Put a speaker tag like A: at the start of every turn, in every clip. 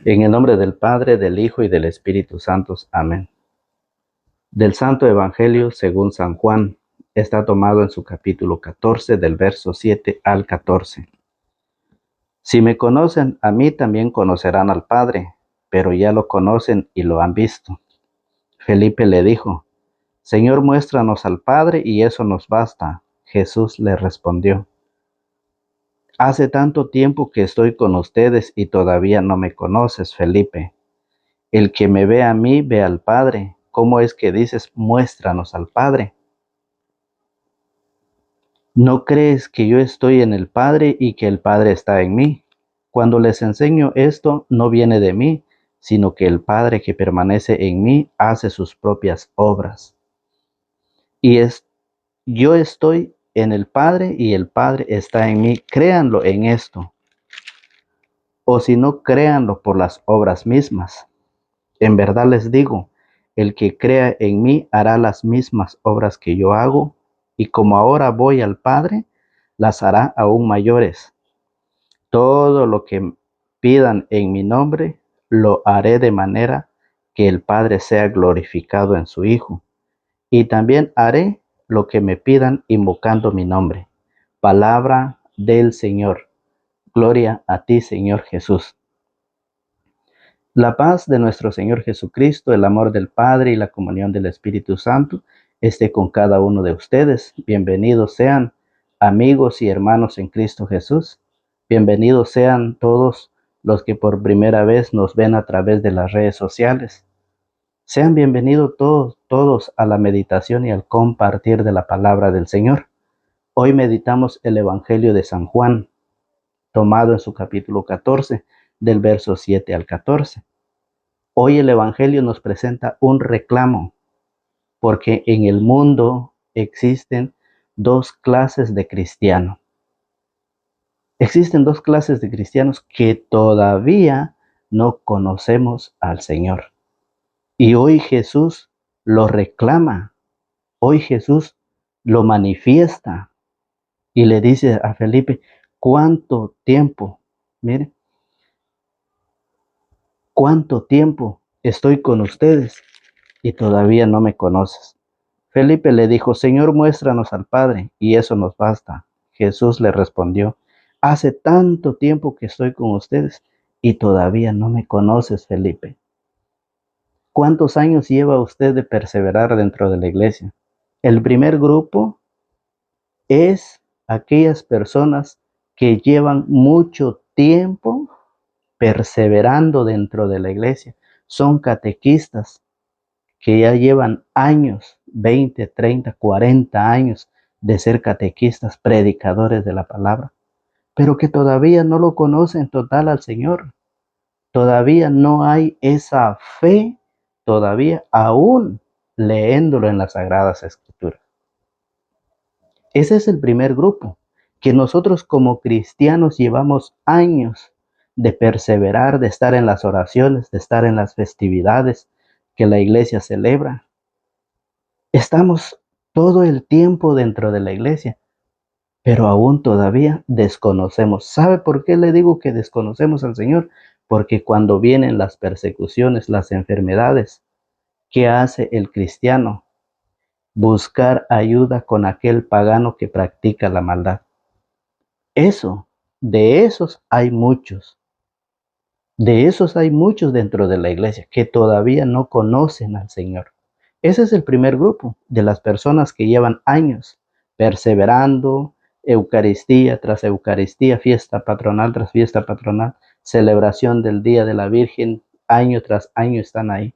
A: En el nombre del Padre, del Hijo y del Espíritu Santo. Amén. Del Santo Evangelio según San Juan, está tomado en su capítulo 14, del verso 7 al 14. Si me conocen, a mí también conocerán al Padre, pero ya lo conocen y lo han visto. Felipe le dijo: Señor, muéstranos al Padre y eso nos basta. Jesús le respondió: Hace tanto tiempo que estoy con ustedes y todavía no me conoces, Felipe. El que me ve a mí, ve al Padre. ¿Cómo es que dices, muéstranos al Padre? ¿No crees que yo estoy en el Padre y que el Padre está en mí? Cuando les enseño esto, no viene de mí, sino que el Padre que permanece en mí hace sus propias obras. Yo estoy en el Padre y el Padre está en mí. Créanlo en esto, o si no, créanlo por las obras mismas. En verdad les digo, el que crea en mí hará las mismas obras que yo hago, y como ahora voy al Padre, las hará aún mayores. Todo lo que pidan en mi nombre, lo haré de manera que el Padre sea glorificado en su Hijo. Y también haré lo que me pidan invocando mi nombre. Palabra del Señor. Gloria a ti, Señor Jesús. La paz de nuestro Señor Jesucristo, el amor del Padre y la comunión del Espíritu Santo esté con cada uno de ustedes. Bienvenidos sean, amigos y hermanos en Cristo Jesús. Bienvenidos sean todos los que por primera vez nos ven a través de las redes sociales. Sean bienvenidos todos a la meditación y al compartir de la palabra del Señor. Hoy meditamos el Evangelio de San Juan, tomado en su capítulo 14, del verso 7 al 14. Hoy el Evangelio nos presenta un reclamo, porque en el mundo existen dos clases de cristianos. Existen dos clases de cristianos que todavía no conocemos al Señor. Y hoy Jesús lo reclama, hoy Jesús lo manifiesta y le dice a Felipe: ¿cuánto tiempo? Mire, ¿cuánto tiempo estoy con ustedes y todavía no me conoces? Felipe le dijo: Señor, muéstranos al Padre, y eso nos basta. Jesús le respondió: hace tanto tiempo que estoy con ustedes, y todavía no me conoces, Felipe. ¿Cuántos años lleva usted de perseverar dentro de la iglesia? El primer grupo es aquellas personas que llevan mucho tiempo perseverando dentro de la iglesia. Son catequistas que ya llevan años, 20, 30, 40 años de ser catequistas, predicadores de la palabra, pero que todavía no lo conocen total al Señor. Todavía no hay esa fe, todavía aún leéndolo en las Sagradas Escrituras. Ese es el primer grupo, que nosotros como cristianos llevamos años de perseverar, de estar en las oraciones, de estar en las festividades que la iglesia celebra. Estamos todo el tiempo dentro de la iglesia, pero aún todavía desconocemos. ¿Sabe por qué le digo que desconocemos al Señor? Porque cuando vienen las persecuciones, las enfermedades, ¿qué hace el cristiano? Buscar ayuda con aquel pagano que practica la maldad. De esos hay muchos. De esos hay muchos dentro de la iglesia que todavía no conocen al Señor. Ese es el primer grupo de las personas que llevan años perseverando, Eucaristía tras Eucaristía, fiesta patronal tras fiesta patronal, celebración del Día de la Virgen, año tras año están ahí.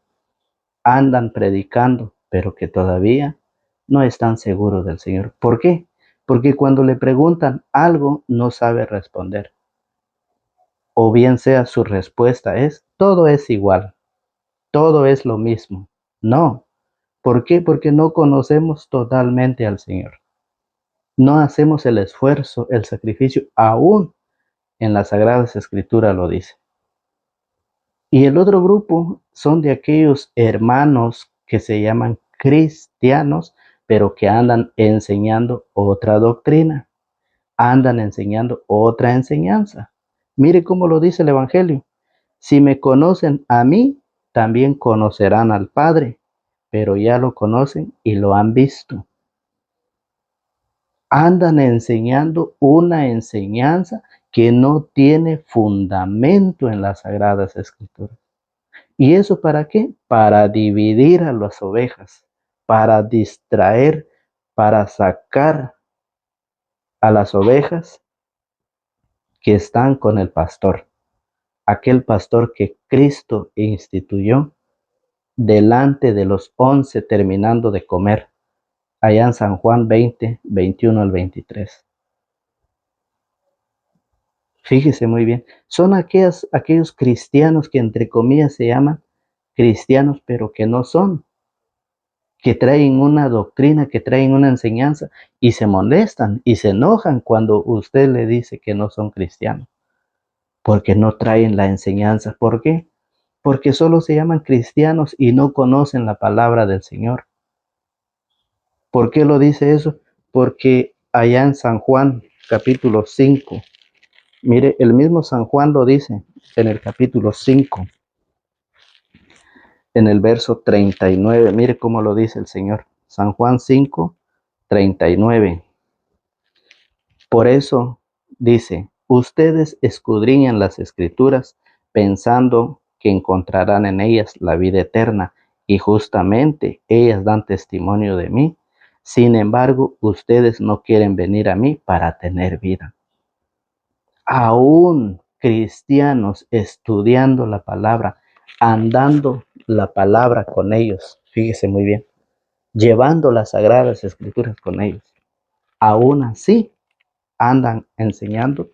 A: Andan predicando, pero que todavía no están seguros del Señor. ¿Por qué? Porque cuando le preguntan algo no sabe responder. O bien sea su respuesta es: todo es igual, todo es lo mismo. No. ¿Por qué? Porque no conocemos totalmente al Señor. No hacemos el esfuerzo, el sacrificio, aún en las Sagradas Escrituras lo dice. Y el otro grupo son de aquellos hermanos que se llaman cristianos, pero que andan enseñando otra doctrina, andan enseñando otra enseñanza. Mire cómo lo dice el Evangelio. Si me conocen a mí, también conocerán al Padre, pero ya lo conocen y lo han visto. Andan enseñando una enseñanza que no tiene fundamento en las Sagradas Escrituras. ¿Y eso para qué? Para dividir a las ovejas, para distraer, para sacar a las ovejas que están con el pastor, aquel pastor que Cristo instituyó delante de los 11 terminando de comer, allá en San Juan 20, 21 al 23. Fíjese muy bien, son aquellos cristianos que entre comillas se llaman cristianos, pero que no son, que traen una doctrina, que traen una enseñanza y se molestan y se enojan cuando usted le dice que no son cristianos, porque no traen la enseñanza. ¿Por qué? Porque solo se llaman cristianos y no conocen la palabra del Señor. ¿Por qué lo dice eso? Porque allá en San Juan, capítulo 5, mire, el mismo San Juan lo dice en el capítulo 5, en el verso 39. Mire cómo lo dice el Señor. San Juan 5, 39. Por eso dice, ustedes escudriñan las escrituras pensando que encontrarán en ellas la vida eterna, y justamente ellas dan testimonio de mí. Sin embargo, ustedes no quieren venir a mí para tener vida. Aún cristianos estudiando la palabra, andando la palabra con ellos, fíjese muy bien, llevando las sagradas escrituras con ellos, aún así andan enseñando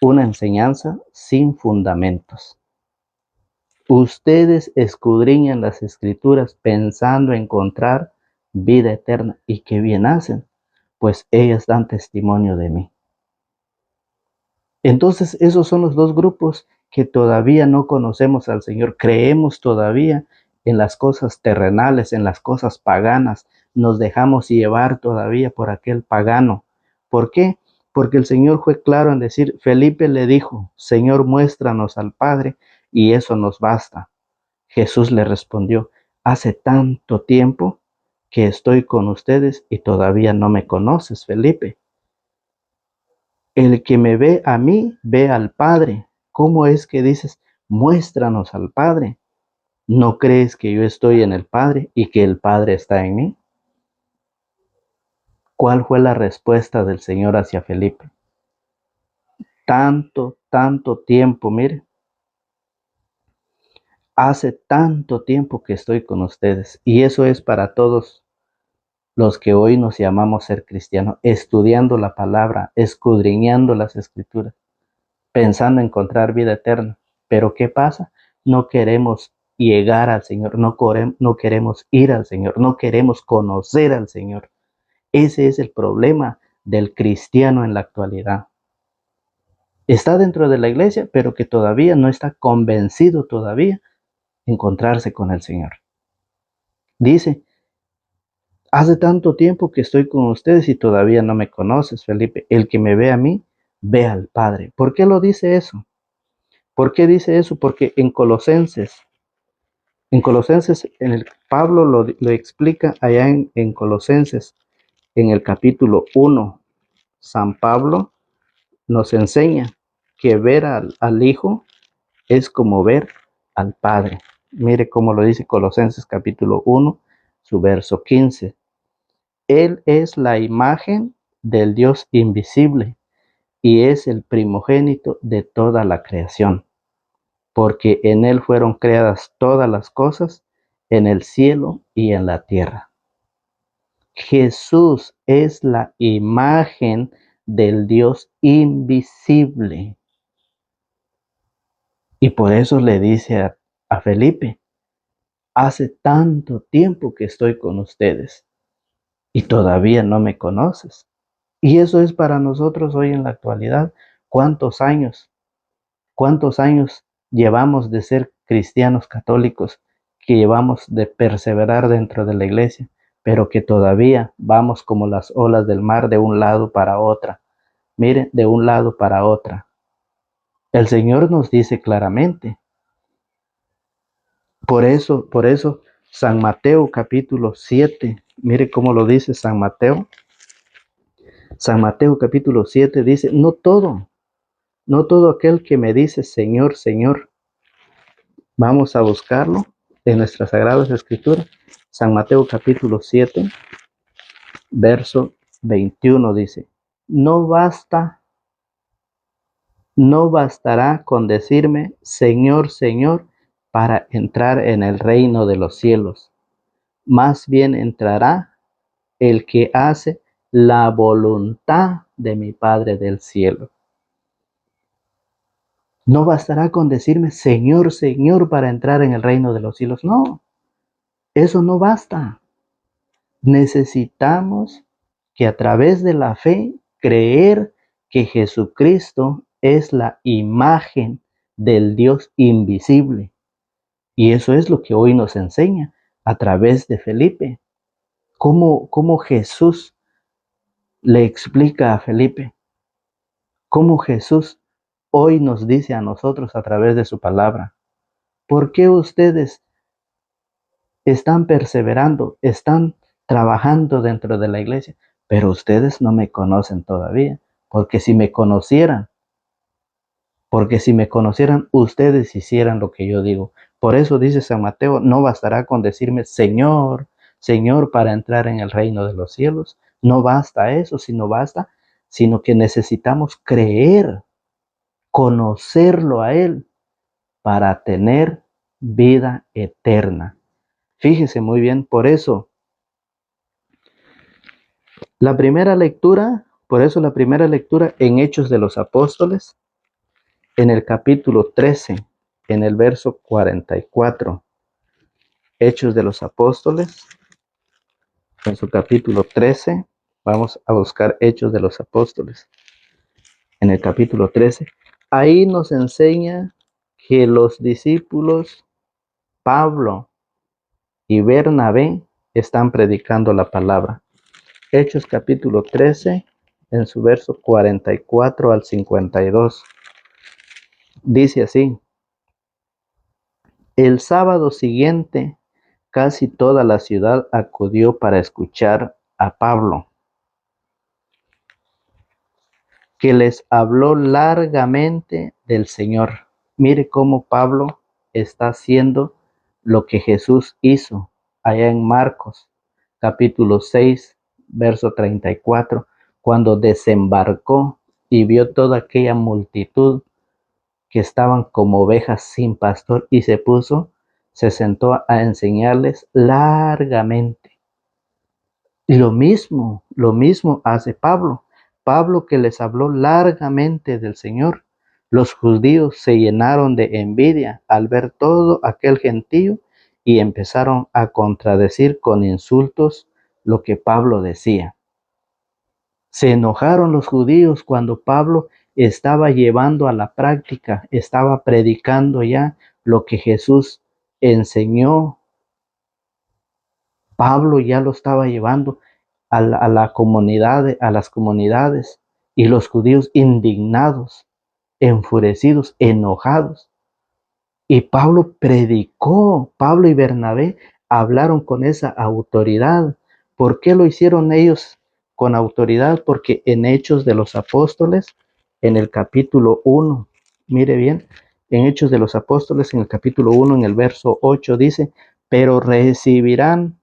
A: una enseñanza sin fundamentos. Ustedes escudriñan las escrituras pensando encontrar vida eterna. ¿Y qué bien hacen? Pues ellas dan testimonio de mí. Entonces esos son los dos grupos que todavía no conocemos al Señor. Creemos todavía en las cosas terrenales, en las cosas paganas. Nos dejamos llevar todavía por aquel pagano. ¿Por qué? Porque el Señor fue claro en decir, Felipe le dijo, Señor, muéstranos al Padre y eso nos basta. Jesús le respondió, hace tanto tiempo que estoy con ustedes y todavía no me conoces, Felipe. El que me ve a mí, ve al Padre. ¿Cómo es que dices, muéstranos al Padre? ¿No crees que yo estoy en el Padre y que el Padre está en mí? ¿Cuál fue la respuesta del Señor hacia Felipe? Tanto tiempo, mire, hace tanto tiempo que estoy con ustedes. Y eso es para todos los que hoy nos llamamos ser cristianos, estudiando la palabra, escudriñando las escrituras, pensando encontrar vida eterna. Pero ¿qué pasa? No queremos llegar al Señor, no queremos ir al Señor, no queremos conocer al Señor. Ese es el problema del cristiano en la actualidad. Está dentro de la iglesia, pero que todavía no está convencido todavía de encontrarse con el Señor. Dice, hace tanto tiempo que estoy con ustedes y todavía no me conoces, Felipe. El que me ve a mí, ve al Padre. ¿Por qué lo dice eso? ¿Por qué dice eso? Porque en Colosenses, Pablo lo explica allá en Colosenses, en el capítulo 1. San Pablo nos enseña que ver al Hijo es como ver al Padre. Mire cómo lo dice Colosenses capítulo 1, su verso 15. Él es la imagen del Dios invisible y es el primogénito de toda la creación, porque en Él fueron creadas todas las cosas en el cielo y en la tierra. Jesús es la imagen del Dios invisible. Y por eso le dice a Felipe, hace tanto tiempo que estoy con ustedes y todavía no me conoces. Y eso es para nosotros hoy en la actualidad. ¿Cuántos años? ¿Cuántos años llevamos de ser cristianos católicos, que llevamos de perseverar dentro de la iglesia, pero que todavía vamos como las olas del mar de un lado para otra? Miren, de un lado para otra. El Señor nos dice claramente, Por eso, San Mateo capítulo 7, mire cómo lo dice San Mateo. San Mateo capítulo 7 dice, no todo aquel que me dice Señor, Señor. Vamos a buscarlo en nuestras Sagradas Escrituras. San Mateo capítulo 7, verso 21 dice, no basta, no bastará con decirme Señor, Señor, para entrar en el reino de los cielos. Más bien entrará el que hace la voluntad de mi Padre del cielo. No bastará con decirme Señor, Señor para entrar en el reino de los cielos. No, eso no basta. Necesitamos que a través de la fe creer que Jesucristo es la imagen del Dios invisible. Y eso es lo que hoy nos enseña a través de Felipe. Cómo Jesús le explica a Felipe, cómo Jesús hoy nos dice a nosotros a través de su palabra, ¿por qué ustedes están perseverando, están trabajando dentro de la iglesia? Pero ustedes no me conocen todavía, porque si me conocieran, ustedes hicieran lo que yo digo. Por eso dice San Mateo, no bastará con decirme Señor, Señor para entrar en el reino de los cielos. No basta eso, sino que necesitamos creer, conocerlo a Él para tener vida eterna. Fíjese muy bien, por eso la primera lectura en Hechos de los Apóstoles, en el capítulo 13, en el verso 44. Hechos de los Apóstoles, en su capítulo 13, vamos a buscar Hechos de los Apóstoles, en el capítulo 13. Ahí nos enseña que los discípulos Pablo y Bernabé están predicando la palabra. Hechos capítulo 13, en su verso 44 al 52. Dice así, el sábado siguiente casi toda la ciudad acudió para escuchar a Pablo, que les habló largamente del Señor. Mire cómo Pablo está haciendo lo que Jesús hizo allá en Marcos, capítulo 6, verso 34, cuando desembarcó y vio toda aquella multitud que estaban como ovejas sin pastor y se sentó a enseñarles largamente. Y lo mismo hace Pablo. Pablo que les habló largamente del Señor. Los judíos se llenaron de envidia al ver todo aquel gentío y empezaron a contradecir con insultos lo que Pablo decía. Se enojaron los judíos cuando Pablo estaba llevando a la práctica, estaba predicando ya lo que Jesús enseñó. Pablo ya lo estaba llevando a la comunidad, a las comunidades, y los judíos indignados, enfurecidos, enojados. Y Pablo predicó, Pablo y Bernabé hablaron con esa autoridad. ¿Por qué lo hicieron ellos con autoridad? Porque en Hechos de los Apóstoles, en el capítulo 1, mire bien, en Hechos de los Apóstoles, en el capítulo 1, en el verso 8 dice, pero recibirán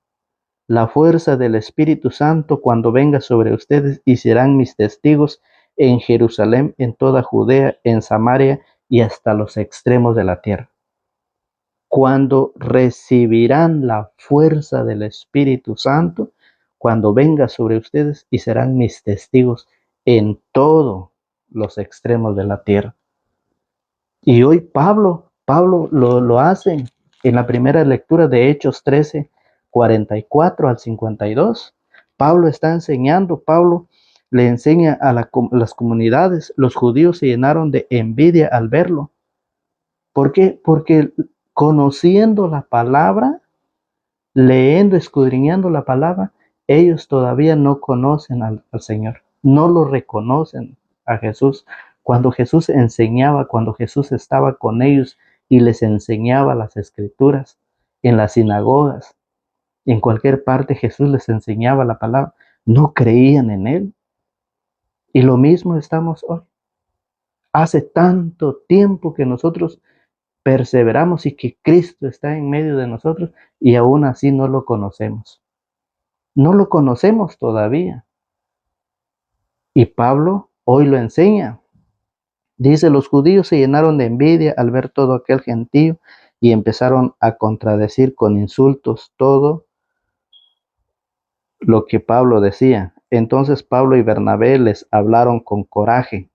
A: la fuerza del Espíritu Santo cuando venga sobre ustedes y serán mis testigos en Jerusalén, en toda Judea, en Samaria y hasta los extremos de la tierra. Cuando recibirán la fuerza del Espíritu Santo, cuando venga sobre ustedes y serán mis testigos en todos los extremos de la tierra. Y hoy Pablo lo hace en la primera lectura de Hechos 13, 44 al 52. Pablo está enseñando, Pablo le enseña a las comunidades. Los judíos se llenaron de envidia al verlo. ¿Por qué? Porque conociendo la palabra, leyendo, escudriñando la palabra, ellos todavía no conocen al Señor, no lo reconocen a Jesús. Cuando Jesús enseñaba, cuando Jesús estaba con ellos y les enseñaba las escrituras, en las sinagogas, en cualquier parte Jesús les enseñaba la palabra. No creían en Él. Y lo mismo estamos hoy. Hace tanto tiempo que nosotros perseveramos y que Cristo está en medio de nosotros y aún así no lo conocemos. No lo conocemos todavía. Y Pablo hoy lo enseña. Dice, los judíos se llenaron de envidia al ver todo aquel gentío y empezaron a contradecir con insultos todo lo que Pablo decía. Entonces Pablo y Bernabé les hablaron con coraje,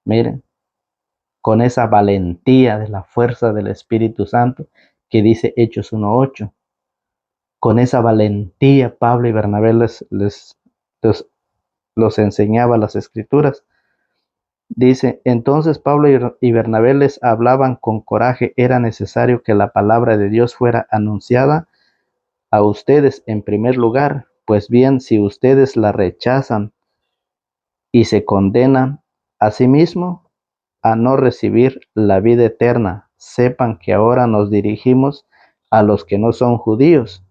A: miren, con esa valentía de la fuerza del Espíritu Santo que dice Hechos 1:8. Con esa valentía Pablo y Bernabé los enseñaba las Escrituras. Dice, entonces Pablo y Bernabé les hablaban con coraje. Era necesario que la palabra de Dios fuera anunciada a ustedes en primer lugar. Pues bien, si ustedes la rechazan y se condenan a sí mismos a no recibir la vida eterna, sepan que ahora nos dirigimos a los que no son judíos.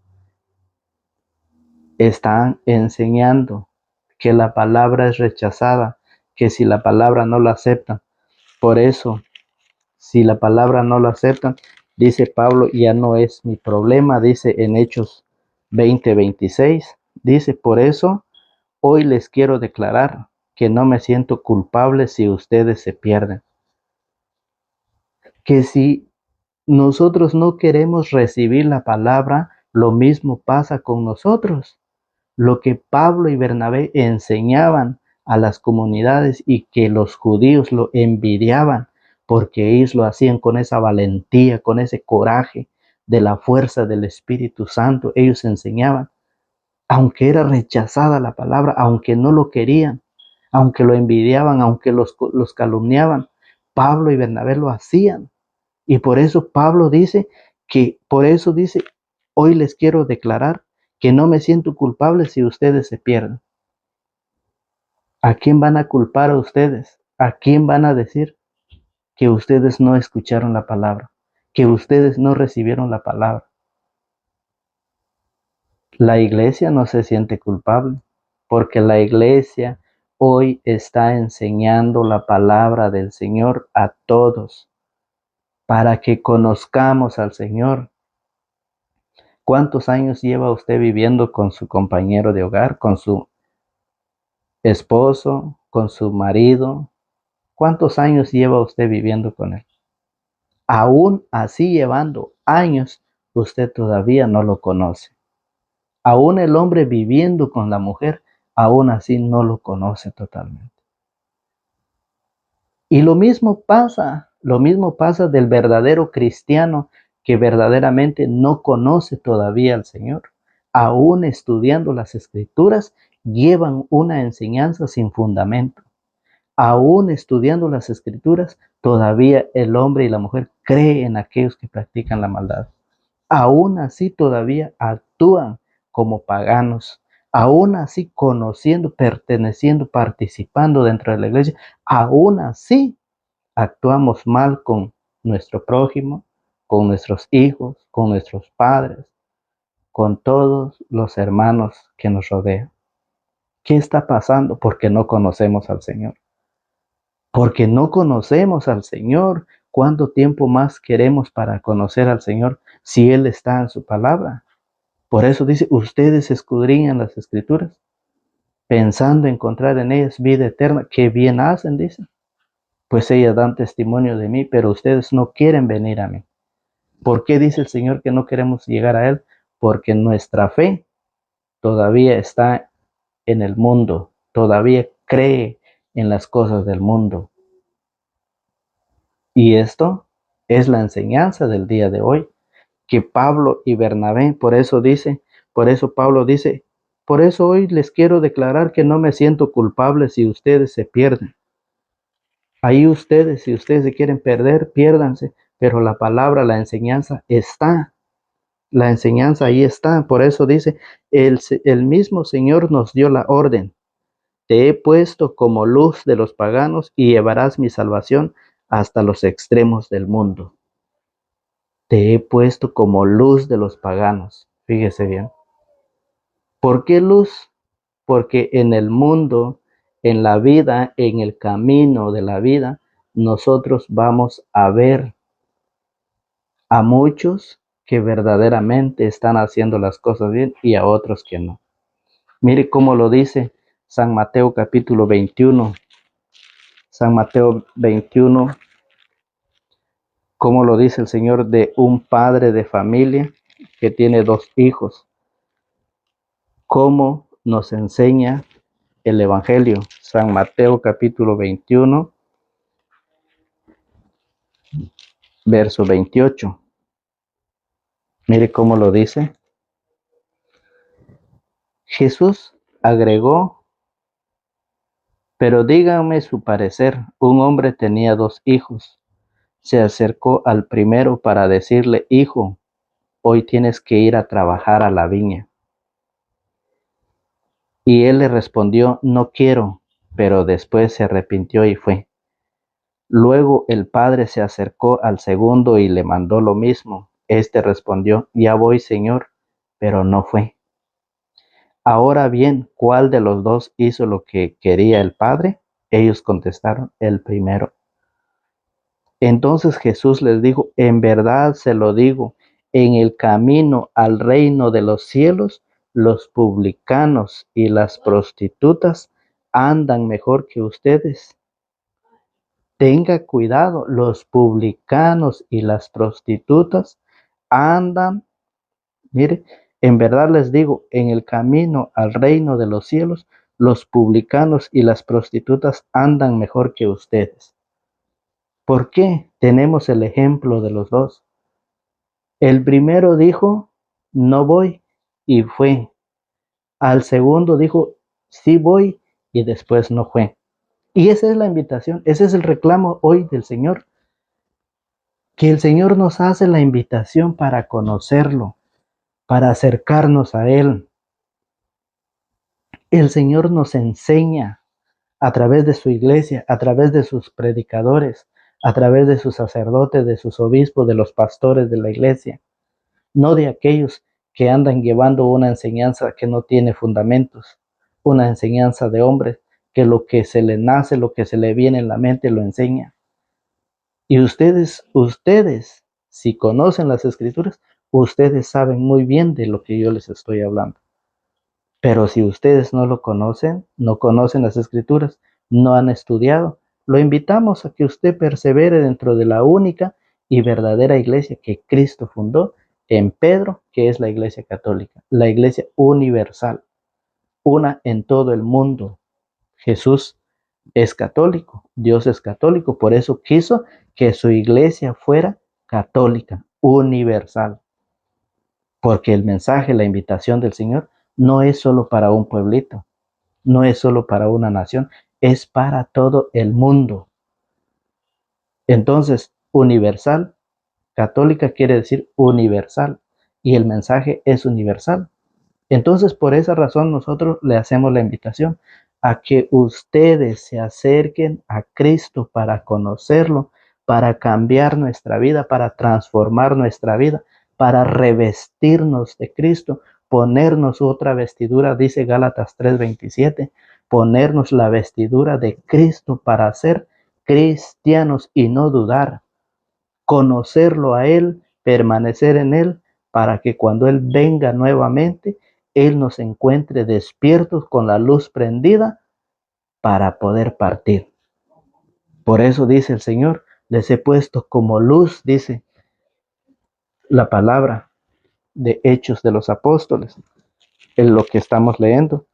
A: Están enseñando que la palabra es rechazada, que si la palabra no la aceptan. Por eso, si la palabra no la aceptan, dice Pablo, ya no es mi problema, dice en Hechos 20:26, dice, por eso hoy les quiero declarar que no me siento culpable si ustedes se pierden. Que si nosotros no queremos recibir la palabra, lo mismo pasa con nosotros. Lo que Pablo y Bernabé enseñaban a las comunidades y que los judíos lo envidiaban, porque ellos lo hacían con esa valentía, con ese coraje de la fuerza del Espíritu Santo. Ellos enseñaban, aunque era rechazada la palabra, aunque no lo querían, aunque lo envidiaban, aunque los calumniaban, Pablo y Bernabé lo hacían. Y por eso Pablo dice hoy les quiero declarar que no me siento culpable si ustedes se pierden. ¿A quién van a culpar a ustedes? ¿A quién van a decir que ustedes no escucharon la palabra? Que ustedes no recibieron la palabra. La iglesia no se siente culpable porque la iglesia hoy está enseñando la palabra del Señor a todos para que conozcamos al Señor. ¿Cuántos años lleva usted viviendo con su compañero de hogar, con su esposo, con su marido? ¿Cuántos años lleva usted viviendo con él? Aún así, llevando años, usted todavía no lo conoce. Aún el hombre viviendo con la mujer, aún así no lo conoce totalmente. Y lo mismo pasa del verdadero cristiano que verdaderamente no conoce todavía al Señor. Aún estudiando las Escrituras, llevan una enseñanza sin fundamento. Aún estudiando las Escrituras, todavía el hombre y la mujer creen en aquellos que practican la maldad. Aún así todavía actúan como paganos. Aún así conociendo, perteneciendo, participando dentro de la iglesia, aún así actuamos mal con nuestro prójimo, con nuestros hijos, con nuestros padres, con todos los hermanos que nos rodean. ¿Qué está pasando? Porque no conocemos al Señor. Porque no conocemos al Señor. ¿Cuánto tiempo más queremos para conocer al Señor si Él está en su palabra? Por eso dice, ustedes escudriñan las Escrituras, pensando encontrar en ellas vida eterna. ¿Qué bien hacen? Dice. Pues ellas dan testimonio de mí, pero ustedes no quieren venir a mí. ¿Por qué dice el Señor que no queremos llegar a Él? Porque nuestra fe todavía está en el mundo, todavía cree en las cosas del mundo. Y esto es la enseñanza del día de hoy, que Pablo y Bernabé, por eso Pablo dice, por eso hoy les quiero declarar que no me siento culpable si ustedes se pierden. Ahí ustedes, si ustedes se quieren perder, piérdanse, pero la palabra, la enseñanza está. La enseñanza ahí está. Por eso dice, el mismo Señor nos dio la orden. Te he puesto como luz de los paganos y llevarás mi salvación hasta los extremos del mundo. Te he puesto como luz de los paganos. Fíjese bien. ¿Por qué luz? Porque en el mundo, en la vida, en el camino de la vida, nosotros vamos a ver a muchos que verdaderamente están haciendo las cosas bien y a otros que no. Mire cómo lo dice San Mateo capítulo 21. San Mateo 21, cómo lo dice el Señor de un padre de familia que tiene dos hijos. Cómo nos enseña el Evangelio. San Mateo capítulo 21, verso 28. Mire cómo lo dice. Jesús agregó, pero díganme su parecer. Un hombre tenía dos hijos. Se acercó al primero para decirle, hijo, hoy tienes que ir a trabajar a la viña. Y él le respondió, no quiero, pero después se arrepintió y fue. Luego el padre se acercó al segundo y le mandó lo mismo. Este respondió, ya voy, señor, pero no fue. Ahora bien, ¿cuál de los dos hizo lo que quería el padre? Ellos contestaron, el primero. Entonces Jesús les dijo, en verdad se lo digo, en el camino al reino de los cielos, los publicanos y las prostitutas andan mejor que ustedes. Tenga cuidado, los publicanos y las prostitutas andan, mire, en verdad les digo, en el camino al reino de los cielos, los publicanos y las prostitutas andan mejor que ustedes. ¿Por qué? Tenemos el ejemplo de los dos. El primero dijo, no voy, y fue. Al segundo dijo, sí voy, y después no fue. Y esa es la invitación, ese es el reclamo hoy del Señor, que el Señor nos hace la invitación para conocerlo, para acercarnos a Él. El Señor nos enseña a través de su iglesia, a través de sus predicadores, a través de sus sacerdotes, de sus obispos, de los pastores de la iglesia, no de aquellos que andan llevando una enseñanza que no tiene fundamentos, una enseñanza de hombres que lo que se le nace, lo que se le viene en la mente lo enseña. Y ustedes, si conocen las escrituras, ustedes saben muy bien de lo que yo les estoy hablando. Pero si ustedes no lo conocen, no conocen las escrituras, no han estudiado, lo invitamos a que usted persevere dentro de la única y verdadera iglesia que Cristo fundó en Pedro, que es la iglesia católica, la iglesia universal, una en todo el mundo. Jesús es católico, Dios es católico, por eso quiso que su iglesia fuera católica, universal, porque el mensaje, la invitación del Señor no es solo para un pueblito, no es solo para una nación, es para todo el mundo. Entonces, universal, católica quiere decir universal, y el mensaje es universal. Entonces, por esa razón nosotros le hacemos la invitación a que ustedes se acerquen a Cristo para conocerlo, para cambiar nuestra vida, para transformar nuestra vida, para revestirnos de Cristo, ponernos otra vestidura, dice Gálatas 3:27, ponernos la vestidura de Cristo para ser cristianos y no dudar, conocerlo a Él, permanecer en Él, para que cuando Él venga nuevamente, Él nos encuentre despiertos con la luz prendida para poder partir. Por eso dice el Señor, les he puesto como luz, dice la palabra de Hechos de los Apóstoles, en lo que estamos leyendo.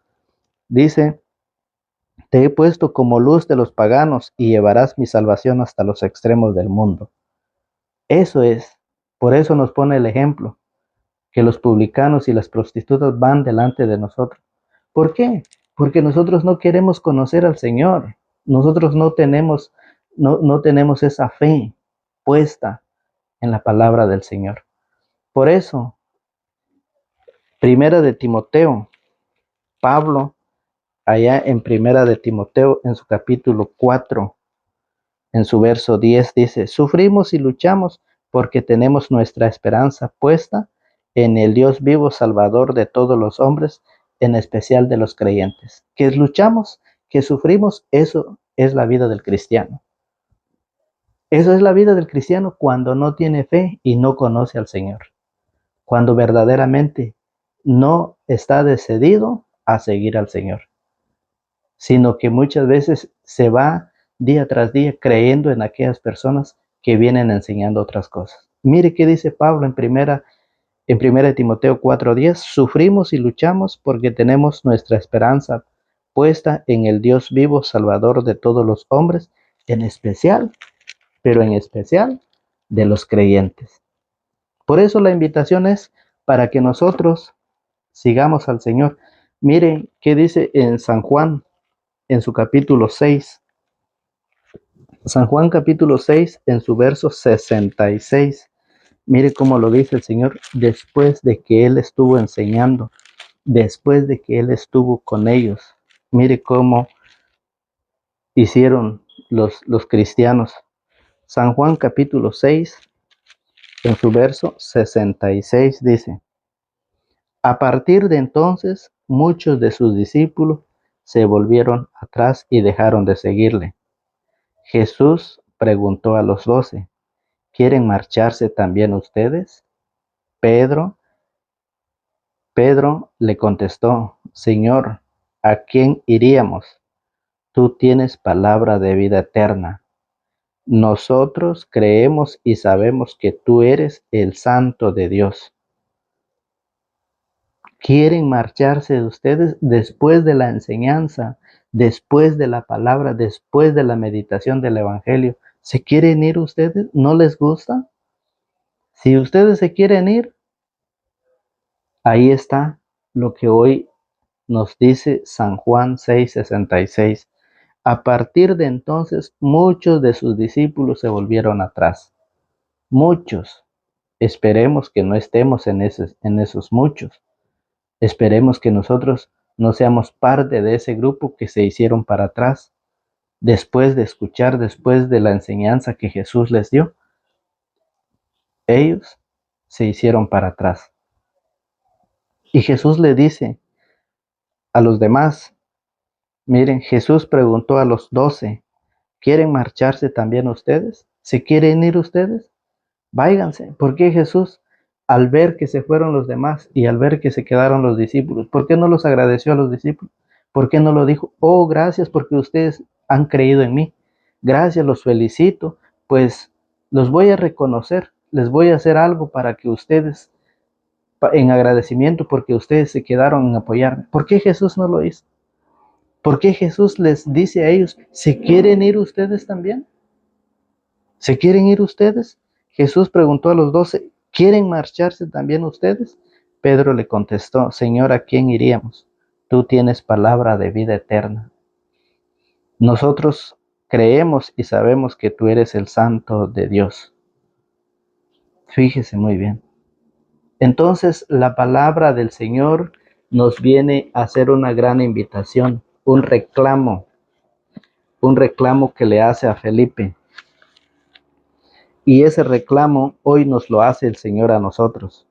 A: Dice, te he puesto como luz de los paganos y llevarás mi salvación hasta los extremos del mundo. Eso es, por eso nos pone el ejemplo, que los publicanos y las prostitutas van delante de nosotros. ¿Por qué? Porque nosotros no queremos conocer al Señor. Nosotros no tenemos esa fe puesta en la palabra del Señor. Por eso, Primera de Timoteo, Pablo, allá en Primera de Timoteo, en su capítulo 4, en su verso 10, dice, sufrimos y luchamos, porque tenemos nuestra esperanza puesta en el Dios vivo, Salvador de todos los hombres, en especial de los creyentes. Que luchamos, que sufrimos, eso es la vida del cristiano. Eso es la vida del cristiano cuando no tiene fe y no conoce al Señor. Cuando verdaderamente no está decidido a seguir al Señor, sino que muchas veces se va día tras día creyendo en aquellas personas que vienen enseñando otras cosas. Mire qué dice Pablo en primera Timoteo 4:10, sufrimos y luchamos porque tenemos nuestra esperanza puesta en el Dios vivo, Salvador de todos los hombres, en especial, pero en especial de los creyentes. Por eso la invitación es para que nosotros sigamos al Señor. Miren qué dice en San Juan, en su capítulo 6. San Juan capítulo 6, en su verso 66. Mire cómo lo dice el Señor después de que Él estuvo enseñando, después de que Él estuvo con ellos. Mire cómo hicieron los cristianos. San Juan capítulo 6, en su verso 66 dice, a partir de entonces muchos de sus discípulos se volvieron atrás y dejaron de seguirle. Jesús preguntó a los 12, ¿quieren marcharse también ustedes? Pedro le contestó, Señor, ¿a quién iríamos? Tú tienes palabra de vida eterna. Nosotros creemos y sabemos que tú eres el Santo de Dios. ¿Quieren marcharse de ustedes después de la enseñanza, después de la palabra, después de la meditación del Evangelio? ¿Se quieren ir ustedes? ¿No les gusta? Si ustedes se quieren ir, ahí está lo que hoy nos dice San Juan 6:66. A partir de entonces, muchos de sus discípulos se volvieron atrás. Muchos. Esperemos que no estemos en esos muchos. Esperemos que nosotros no seamos parte de ese grupo que se hicieron para atrás después de escuchar, después de la enseñanza que Jesús les dio. Ellos se hicieron para atrás. Y Jesús le dice a los demás, miren, Jesús preguntó a los 12, ¿quieren marcharse también ustedes? ¿Se quieren ir ustedes? Váyanse. ¿Por qué Jesús, al ver que se fueron los demás y al ver que se quedaron los discípulos, por qué no los agradeció a los discípulos? ¿Por qué no lo dijo? Oh, gracias porque ustedes han creído en mí. Gracias, los felicito. Pues los voy a reconocer. Les voy a hacer algo para que ustedes, en agradecimiento porque ustedes se quedaron en apoyarme. ¿Por qué Jesús no lo hizo? ¿Por qué Jesús les dice a ellos, ¿se quieren ir ustedes también? ¿Se quieren ir ustedes? Jesús preguntó a los 12, ¿quieren marcharse también ustedes? Pedro le contestó, Señor, ¿a quién iríamos? Tú tienes palabra de vida eterna. Nosotros creemos y sabemos que tú eres el Santo de Dios. Fíjese muy bien. Entonces, la palabra del Señor nos viene a hacer una gran invitación, un reclamo que le hace a Felipe. Y ese reclamo hoy nos lo hace el Señor a nosotros.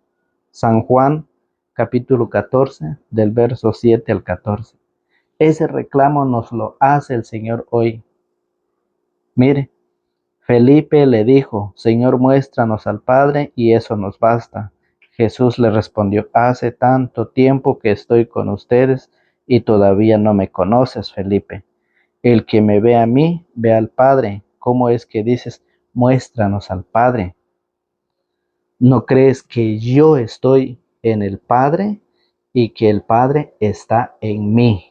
A: San Juan, capítulo 14, del verso 7 al 14. Ese reclamo nos lo hace el Señor hoy. Mire, Felipe le dijo, Señor, muéstranos al Padre y eso nos basta. Jesús le respondió, hace tanto tiempo que estoy con ustedes y todavía no me conoces, Felipe. El que me ve a mí, ve al Padre. ¿Cómo es que dices, muéstranos al Padre? ¿No crees que yo estoy en el Padre y que el Padre está en mí?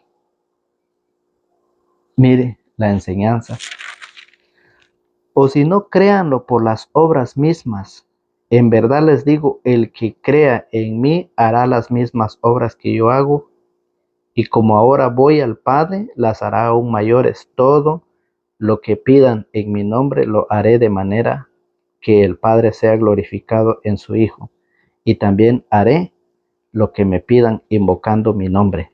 A: Mire la enseñanza. O si no, créanlo por las obras mismas. En verdad les digo, el que crea en mí hará las mismas obras que yo hago, y como ahora voy al Padre, las hará aún mayores. Todo lo que pidan en mi nombre lo haré de manera que el Padre sea glorificado en su Hijo. Y también haré lo que me pidan invocando mi nombre.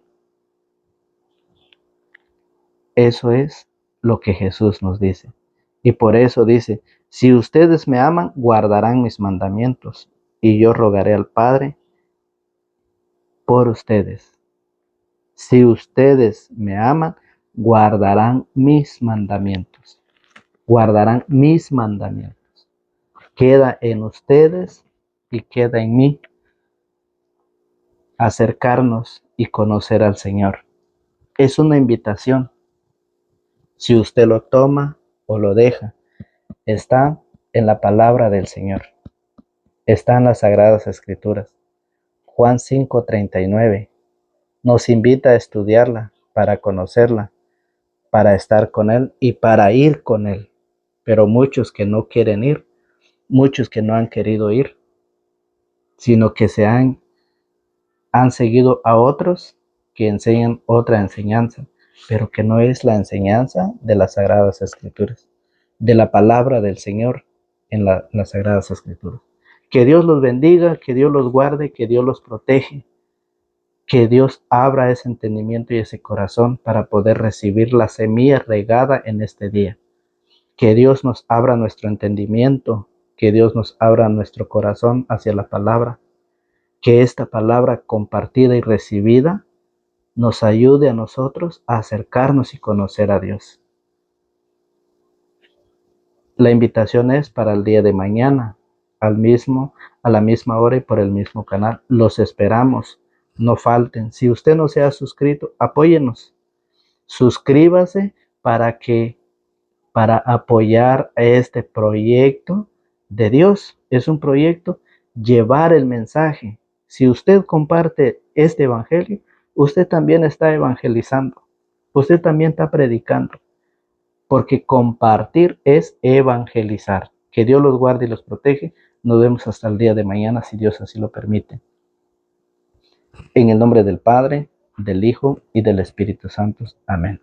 A: Eso es lo que Jesús nos dice. Y por eso dice, Si ustedes me aman, guardarán mis mandamientos, y yo rogaré al Padre por ustedes. Si ustedes me aman, guardarán mis mandamientos. Guardarán mis mandamientos. Queda en ustedes y queda en mí acercarnos y conocer al Señor. Es una invitación. Si usted lo toma o lo deja, está en la palabra del Señor. Está en las Sagradas Escrituras. Juan 5:39 nos invita a estudiarla para conocerla, para estar con Él y para ir con Él. Pero muchos que no quieren ir, muchos que no han querido ir, sino que han seguido a otros que enseñan otra enseñanza, pero que no es la enseñanza de las Sagradas Escrituras, de la palabra del Señor en las Sagradas Escrituras. Que Dios los bendiga, que Dios los guarde, que Dios los protege, que Dios abra ese entendimiento y ese corazón para poder recibir la semilla regada en este día. Que Dios nos abra nuestro entendimiento, que Dios nos abra nuestro corazón hacia la palabra, que esta palabra compartida y recibida nos ayude a nosotros a acercarnos y conocer a Dios. La invitación es para el día de mañana, a la misma hora y por el mismo canal. Los esperamos, no falten. Si usted no se ha suscrito, apóyenos. Suscríbase para apoyar a este proyecto de Dios. Es un proyecto llevar el mensaje. Si usted comparte este evangelio, usted también está evangelizando. Usted también está predicando. Porque compartir es evangelizar. Que Dios los guarde y los protege. Nos vemos hasta el día de mañana, si Dios así lo permite. En el nombre del Padre, del Hijo y del Espíritu Santo. Amén.